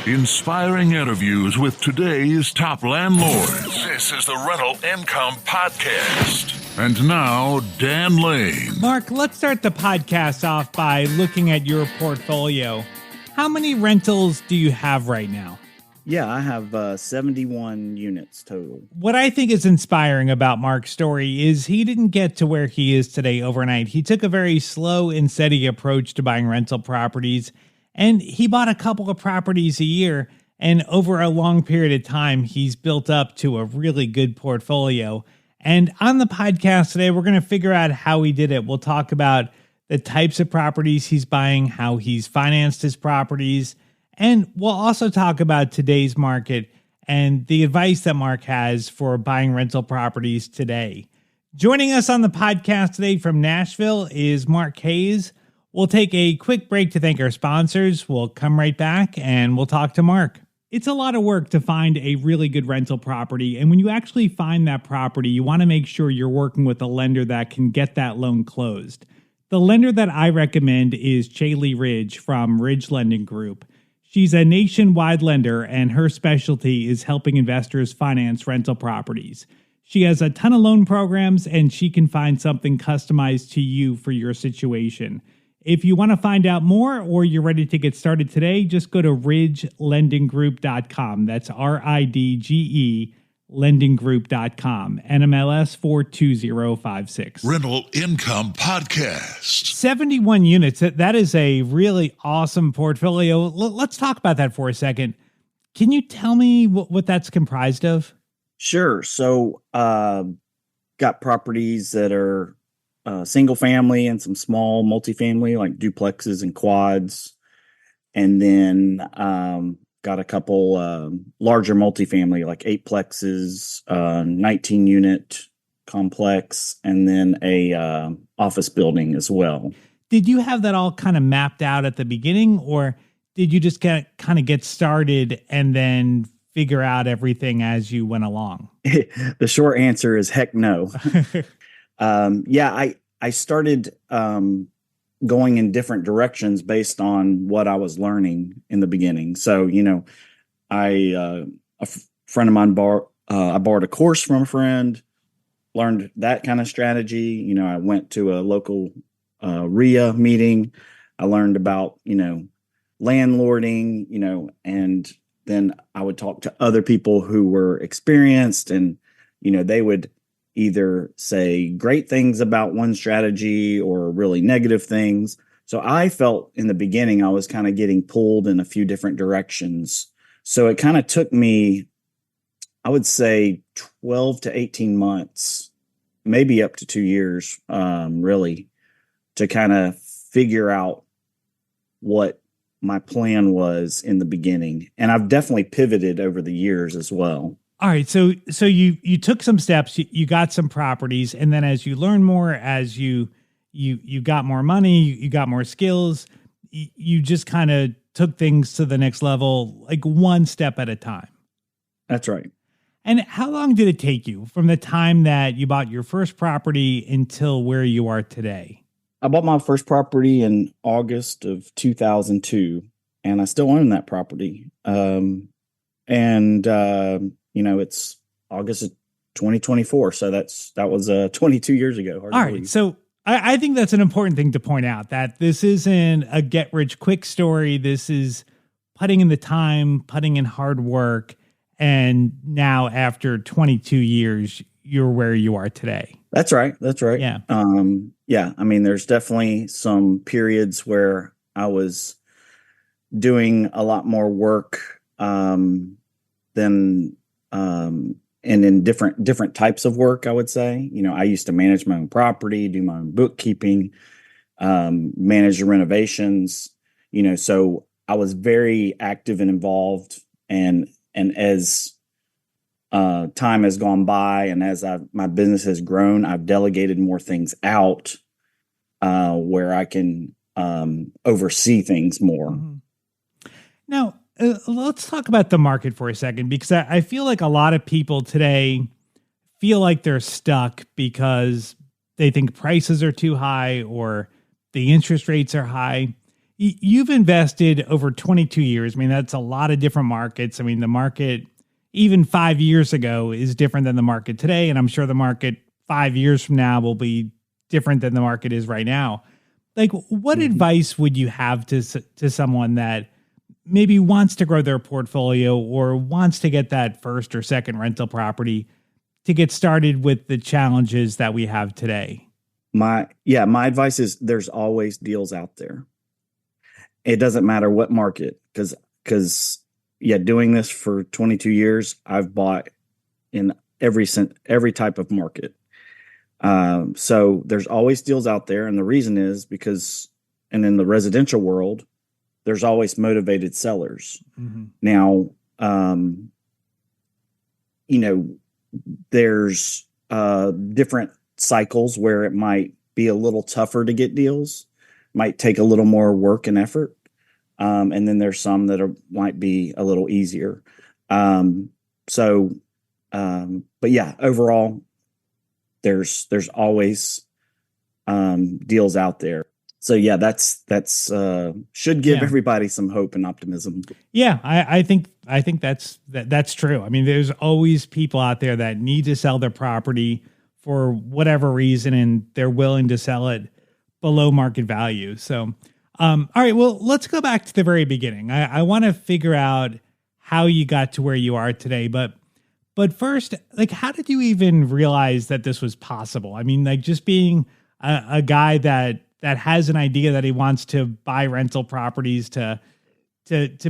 Inspiring interviews with today's top landlords. This is the Rental Income Podcast. And now, Dan Lane. Mark, let's start the podcast off by looking at your portfolio. How many rentals do you have right now? Yeah, I have 71 units total. What I think is inspiring about Mark's story is he didn't get to where he is today overnight. He took a very slow and steady approach to buying rental properties, and he bought a couple of properties a year, and over a long period of time, he's built up to a really good portfolio. And on the podcast today, we're going to figure out how he did it. We'll talk about the types of properties he's buying, how he's financed his properties, and we'll also talk about today's market and the advice that Mark has for buying rental properties today. Joining us on the podcast today from Nashville is Mark Hayes. We'll take a quick break to thank our sponsors. We'll come right back and we'll talk to Mark. It's a lot of work to find a really good rental property. And when you actually find that property, you want to make sure you're working with a lender that can get that loan closed. The lender that I recommend is Chaley Ridge from Ridge Lending Group. She's a nationwide lender, and her specialty is helping investors finance rental properties. She has a ton of loan programs, and she can find something customized to you for your situation. If you want to find out more or you're ready to get started today, just go to ridgelendinggroup.com. That's RIDGE lendinggroup.com. NMLS 42056. Rental Income Podcast. 71 units. That is a really awesome portfolio. Let's talk about that for a second. Can you tell me what that's comprised of? Sure. So, got properties that are single family and some small multifamily, like duplexes and quads. And then got a couple larger multifamily, like 8plexes, 19 unit complex, and then a office building as well. Did you have that all kind of mapped out at the beginning, or did you just kind of get started and then figure out everything as you went along? The short answer is heck no. I started going in different directions based on what I was learning in the beginning. So, a friend of mine I borrowed a course from a friend, learned that kind of strategy. I went to a local RIA meeting. I learned about, landlording, and then I would talk to other people who were experienced, and, they would either say great things about one strategy or really negative things. So I felt in the beginning I was kind of getting pulled in a few different directions. So it kind of took me, I would say 12 to 18 months, maybe up to 2 years, really, to kind of figure out what my plan was in the beginning. And I've definitely pivoted over the years as well. All right. So you took some steps, you got some properties, and then as you learn more, as you got more money, you got more skills, you just kind of took things to the next level, like one step at a time. That's right. And how long did it take you from the time that you bought your first property until where you are today? I bought my first property in August of 2002, and I still own that property. It's August of 2024. So that was 22 years ago. All right. So I think that's an important thing to point out, that this isn't a get rich quick story. This is putting in the time, putting in hard work. And now after 22 years, you're where you are today. That's right. Yeah. There's definitely some periods where I was doing a lot more work, and in different types of work, I would say. I used to manage my own property, do my own bookkeeping, manage the renovations, so I was very active and involved. And as time has gone by and as my business has grown, I've delegated more things out where I can oversee things more. Mm-hmm. Now, let's talk about the market for a second, because I feel like a lot of people today feel like they're stuck because they think prices are too high or the interest rates are high. You've invested over 22 years. I mean, that's a lot of different markets. I mean, the market even 5 years ago is different than the market today. And I'm sure the market 5 years from now will be different than the market is right now. Like, what advice would you have to someone that maybe wants to grow their portfolio or wants to get that first or second rental property to get started with the challenges that we have today? My advice is there's always deals out there. It doesn't matter what market, because doing this for 22 years, I've bought in every type of market. So there's always deals out there, and the reason is because, and in the residential world, there's always motivated sellers. Now, there's different cycles where it might be a little tougher to get deals, might take a little more work and effort. And then there's some that might be a little easier. But yeah, overall, there's always deals out there. So yeah, that's should give everybody some hope and optimism. Yeah, I think that's true. I mean, there's always people out there that need to sell their property for whatever reason, and they're willing to sell it below market value. So, all right, well, let's go back to the very beginning. I want to figure out how you got to where you are today, but first, like, how did you even realize that this was possible? I mean, like, just being a guy that has an idea that he wants to buy rental properties to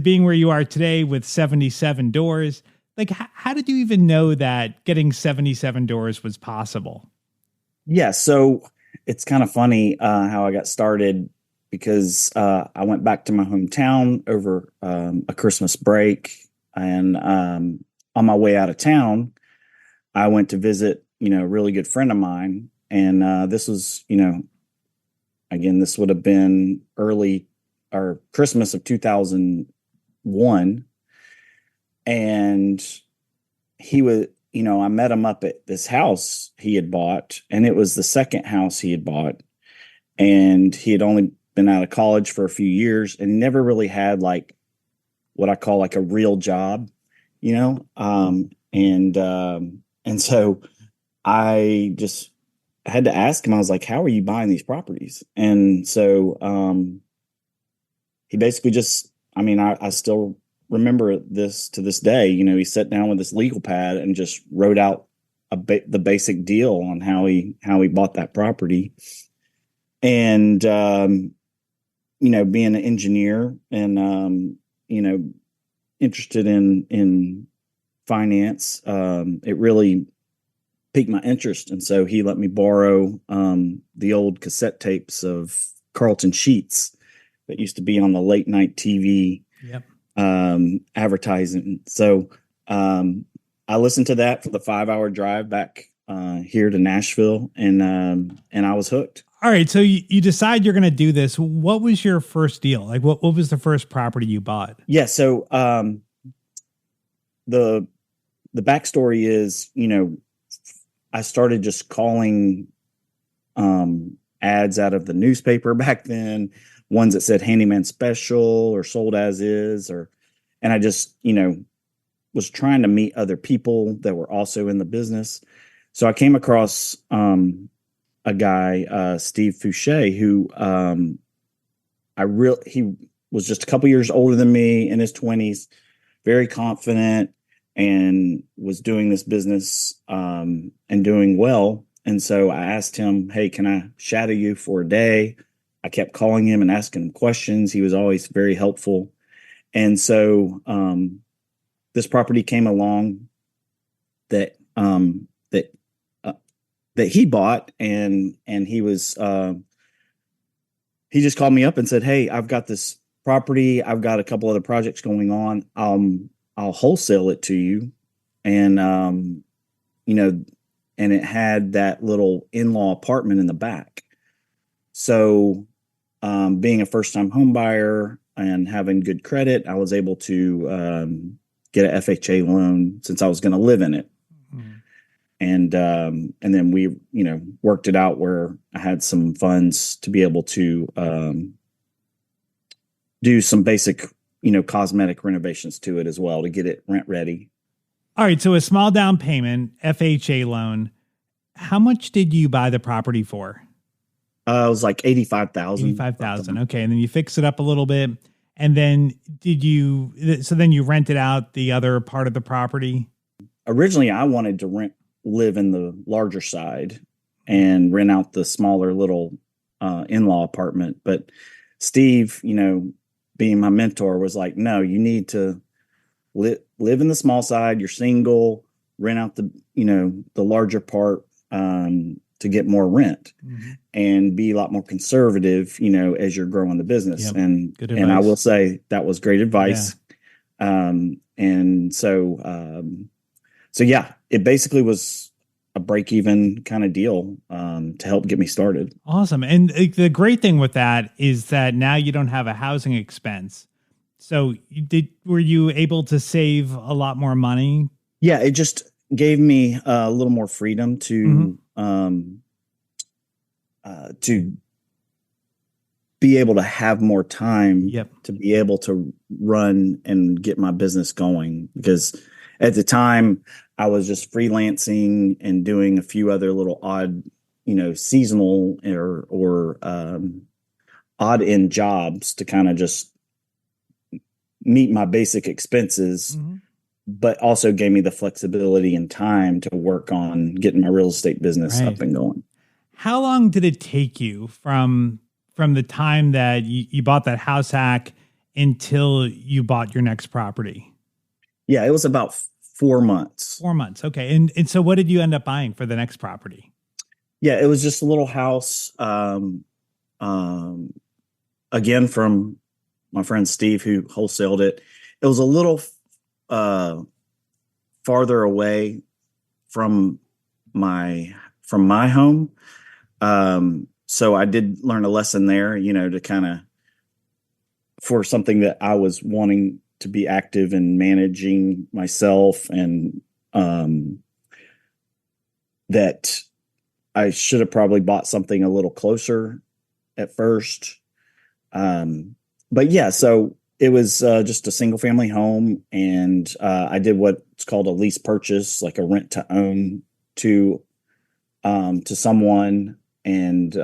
being where you are today with 77 doors. Like, how did you even know that getting 77 doors was possible? Yeah, so it's kind of funny how I got started, because I went back to my hometown over a Christmas break, and on my way out of town, I went to visit, a really good friend of mine, and this was, again, this would have been early or Christmas of 2001. And he was, I met him up at this house he had bought, and it was the second house he had bought. And he had only been out of college for a few years and never really had like what I call like a real job, and so I just had to ask him. I was like, how are you buying these properties? And so he basically just, I still remember this to this day. He sat down with this legal pad and just wrote out the basic deal on how he bought that property. And being an engineer and interested in finance, it really piqued my interest. And so he let me borrow the old cassette tapes of Carlton Sheets that used to be on the late night TV advertising. So I listened to that for the 5-hour drive back here to Nashville, and I was hooked. All right, so you decide you're going to do this. What was your first deal? Like, what was the first property you bought? Yeah, so the backstory is, I started just calling ads out of the newspaper back then, ones that said handyman special or sold as is, and I just, was trying to meet other people that were also in the business. So I came across a guy, Steve Fouché, who he was just a couple years older than me, in his 20s, very confident, and was doing this business and doing well. And so I asked him, hey, can I shadow you for a day? I kept calling him and asking him questions. He was always very helpful. And so this property came along that he bought, and he was he just called me up and said, hey, I've got this property. I've got a couple other projects going on. I'll wholesale it to you. And, and it had that little in-law apartment in the back. So, being a first-time home buyer and having good credit, I was able to get an FHA loan since I was going to live in it. And then we, worked it out where I had some funds to be able to do some basic, cosmetic renovations to it as well to get it rent ready. All right. So a small down payment, FHA loan. How much did you buy the property for? It was like 85,000. 85,000. Okay. And then you fix it up a little bit. And then then you rented out the other part of the property? Originally, I wanted to live in the larger side and rent out the smaller little in-law apartment. But Steve, being my mentor, was like, no, you need to live in the small side. You're single, rent out the larger part to get more rent and be a lot more conservative, as you're growing the business. Yep. And I will say that was great advice. Yeah. And so yeah, it basically was a break-even kind of deal to help get me started. Awesome. And the great thing with that is that now you don't have a housing expense. So were you able to save a lot more money? Yeah, it just gave me a little more freedom to be able to have more time to be able to run and get my business going. Because at the time I was just freelancing and doing a few other little odd, seasonal or odd end jobs to kind of just meet my basic expenses, but also gave me the flexibility and time to work on getting my real estate business up and going. How long did it take you from the time that you bought that house hack until you bought your next property? Yeah, it was about 4 months. 4 months. Okay. And so what did you end up buying for the next property? Yeah, it was just a little house. Again, from my friend Steve, who wholesaled it. It was a little farther away from my home. So I did learn a lesson there, to kind of, for something that I was wanting to be active in managing myself, and that I should have probably bought something a little closer at first. But yeah, so it was just a single family home, and I did what's called a lease purchase, like a rent to own to someone. And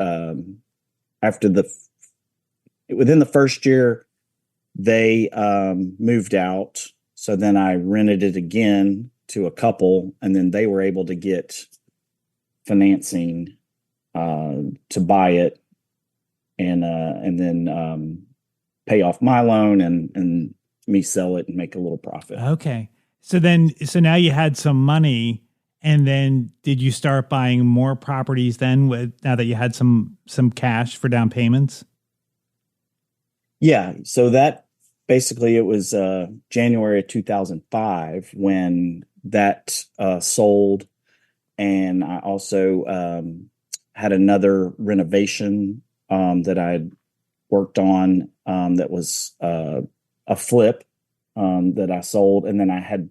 within the first year, they moved out. So then I rented it again to a couple, and then they were able to get financing to buy it, and then pay off my loan and me sell it and make a little profit. Okay. So now you had some money, and then did you start buying more properties then now that you had some cash for down payments? Yeah. So that basically, it was January of 2005 when that sold. And I also had another renovation that I had worked on that was a flip that I sold. And then I had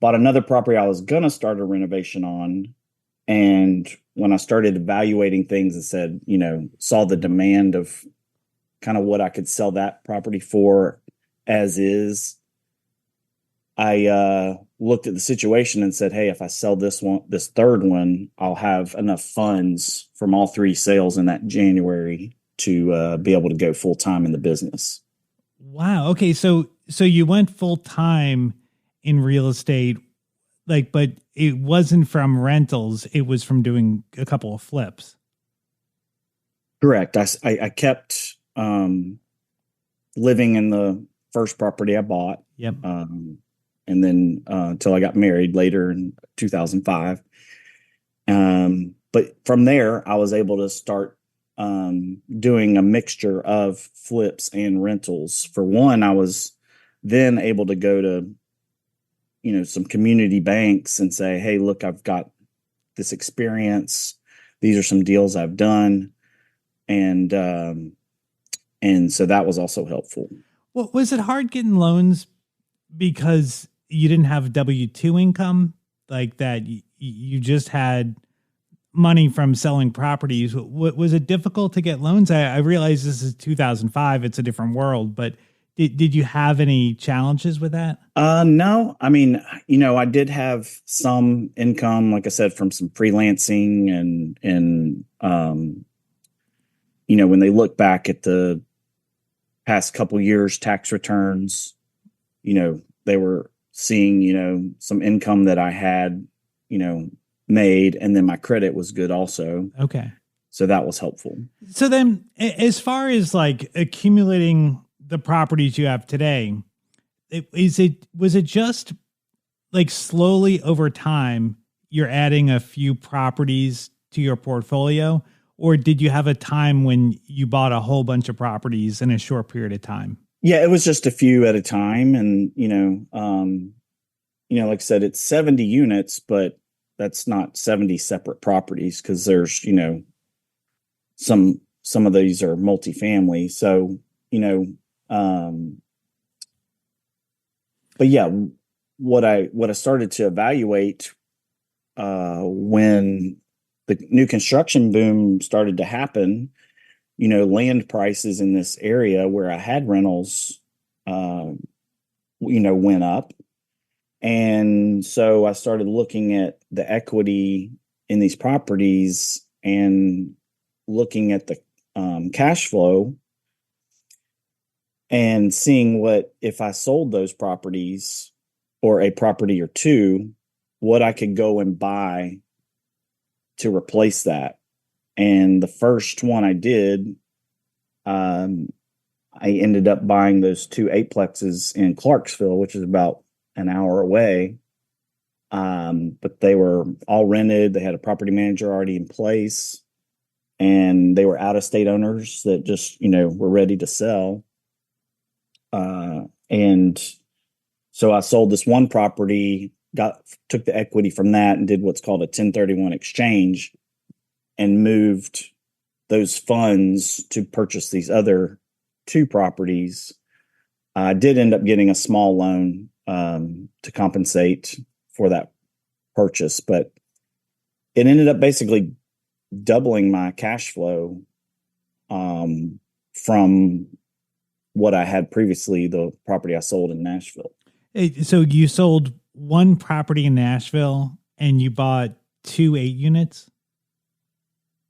bought another property I was going to start a renovation on. And when I started evaluating things and said, saw the demand of kind of what I could sell that property for as is, I looked at the situation and said, hey, if I sell this third one, I'll have enough funds from all three sales in that January to be able to go full time in the business. Wow. Okay. So you went full time in real estate, but it wasn't from rentals. It was from doing a couple of flips. Correct. I kept living in the first property I bought. Yep. And then until I got married later in 2005. But from there, I was able to start doing a mixture of flips and rentals. For one, I was then able to go to, some community banks and say, hey, look, I've got this experience. These are some deals I've done. And so that was also helpful. Well, was it hard getting loans because you didn't have W-2 income like that? You just had money from selling properties. Was it difficult to get loans? I realize this is 2005. It's a different world, but did you have any challenges with that? No, I mean, I did have some income, like I said, from some freelancing and when they look back at the past couple years tax returns, they were seeing, some income that I had, made, and then my credit was good also. Okay. So that was helpful. So then as far as like accumulating the properties you have today, was it just like slowly over time you're adding a few properties to your portfolio, or did you have a time when you bought a whole bunch of properties in a short period of time? Yeah, it was just a few at a time, and like I said, it's 70 units, but that's not 70 separate properties because there's some of these are multifamily. So but yeah, what I started to evaluate when the new construction boom started to happen, land prices in this area where I had rentals, went up. And so I started looking at the equity in these properties and looking at the cash flow and seeing what, if I sold those properties or a property or two, what I could go and buy to replace that. And the first one I did, I ended up buying those 2 eightplexes in Clarksville, which is about an hour away. But they were all rented. They had a property manager already in place, and they were out-of-state owners that just, were ready to sell. And so I sold this one property, took the equity from that and did what's called a 1031 exchange and moved those funds to purchase these other 2 properties. I did end up getting a small loan to compensate for that purchase, but it ended up basically doubling my cash flow from what I had previously, the property I sold in Nashville. So you sold one property in Nashville and you bought 2 8 units?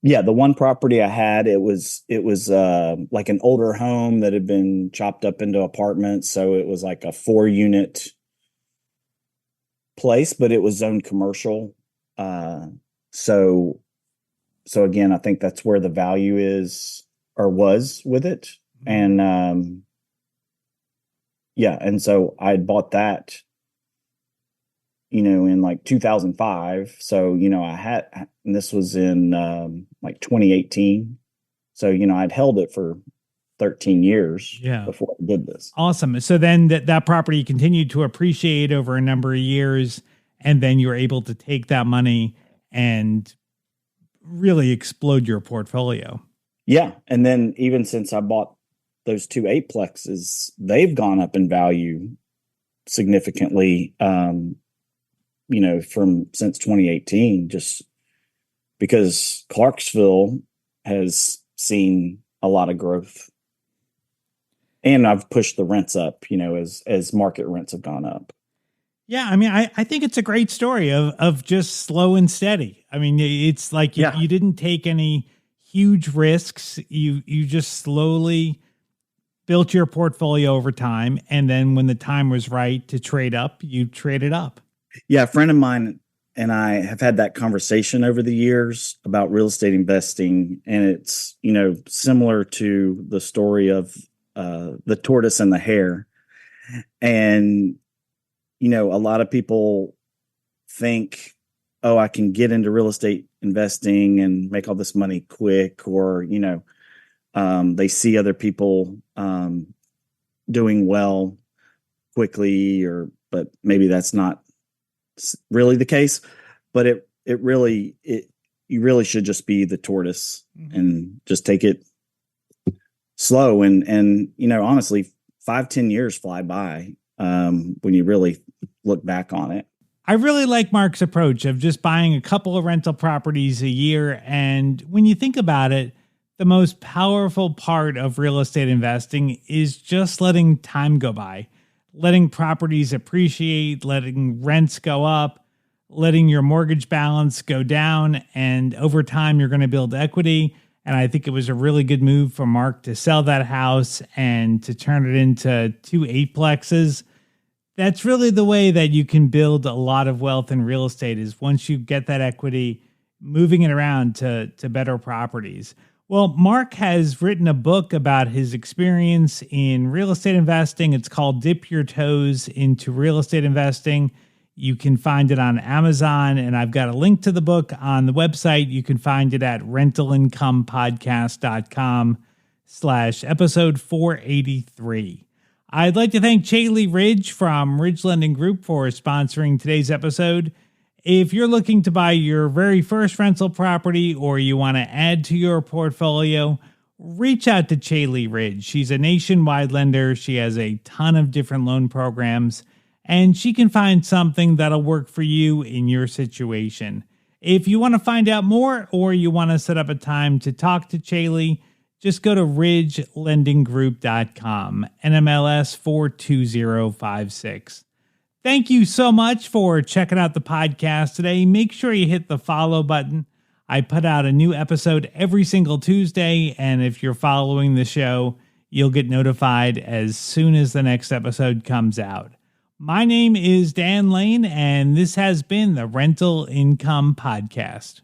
Yeah, the one property I had, it was like an older home that had been chopped up into apartments. So it was like a 4-unit place, but it was zoned commercial. So again, I think that's where the value is or was with it. And yeah, and so I had bought that, in like 2005. So, I had, and this was in like 2018. So, I'd held it for 13 years before I did this. Awesome. So then that property continued to appreciate over a number of years, and then you were able to take that money and really explode your portfolio. Yeah. And then even since I bought those 2 eightplexes, they've gone up in value significantly, from since 2018, just because Clarksville has seen a lot of growth. And I've pushed the rents up, as market rents have gone up. Yeah, I mean, I think it's a great story of just slow and steady. I mean, it's like you didn't take any huge risks. You just slowly built your portfolio over time, and then when the time was right to trade up, you traded up. Yeah, a friend of mine and I have had that conversation over the years about real estate investing, and it's, similar to the story of the tortoise and the hare. And a lot of people think, oh, I can get into real estate investing and make all this money quick, or they see other people doing well quickly, but maybe that's not really the case. But you really should just be the tortoise and just take it slow. And honestly, 5-10 years fly by when you really look back on it. I really like Mark's approach of just buying a couple of rental properties a year. And when you think about it, the most powerful part of real estate investing is just letting time go by, letting properties appreciate, letting rents go up, letting your mortgage balance go down. And over time, you're going to build equity. And I think it was a really good move for Mark to sell that house and to turn it into 2 eightplexes. That's really the way that you can build a lot of wealth in real estate, is once you get that equity, moving it around to better properties. Well, Mark has written a book about his experience in real estate investing. It's called Dip Your Toes into Real Estate Investing. You can find it on Amazon, and I've got a link to the book on the website. You can find it at rentalincomepodcast.com/episode 483. I'd like to thank Chaley Ridge from Ridge Lending Group for sponsoring today's episode. If you're looking to buy your very first rental property or you want to add to your portfolio, reach out to Chaley Ridge. She's a nationwide lender. She has a ton of different loan programs, and she can find something that'll work for you in your situation. If you want to find out more or you want to set up a time to talk to Chaley, just go to ridgelendinggroup.com, NMLS 42056. Thank you so much for checking out the podcast today. Make sure you hit the follow button. I put out a new episode every single Tuesday, and if you're following the show, you'll get notified as soon as the next episode comes out. My name is Dan Lane, and this has been the Rental Income Podcast.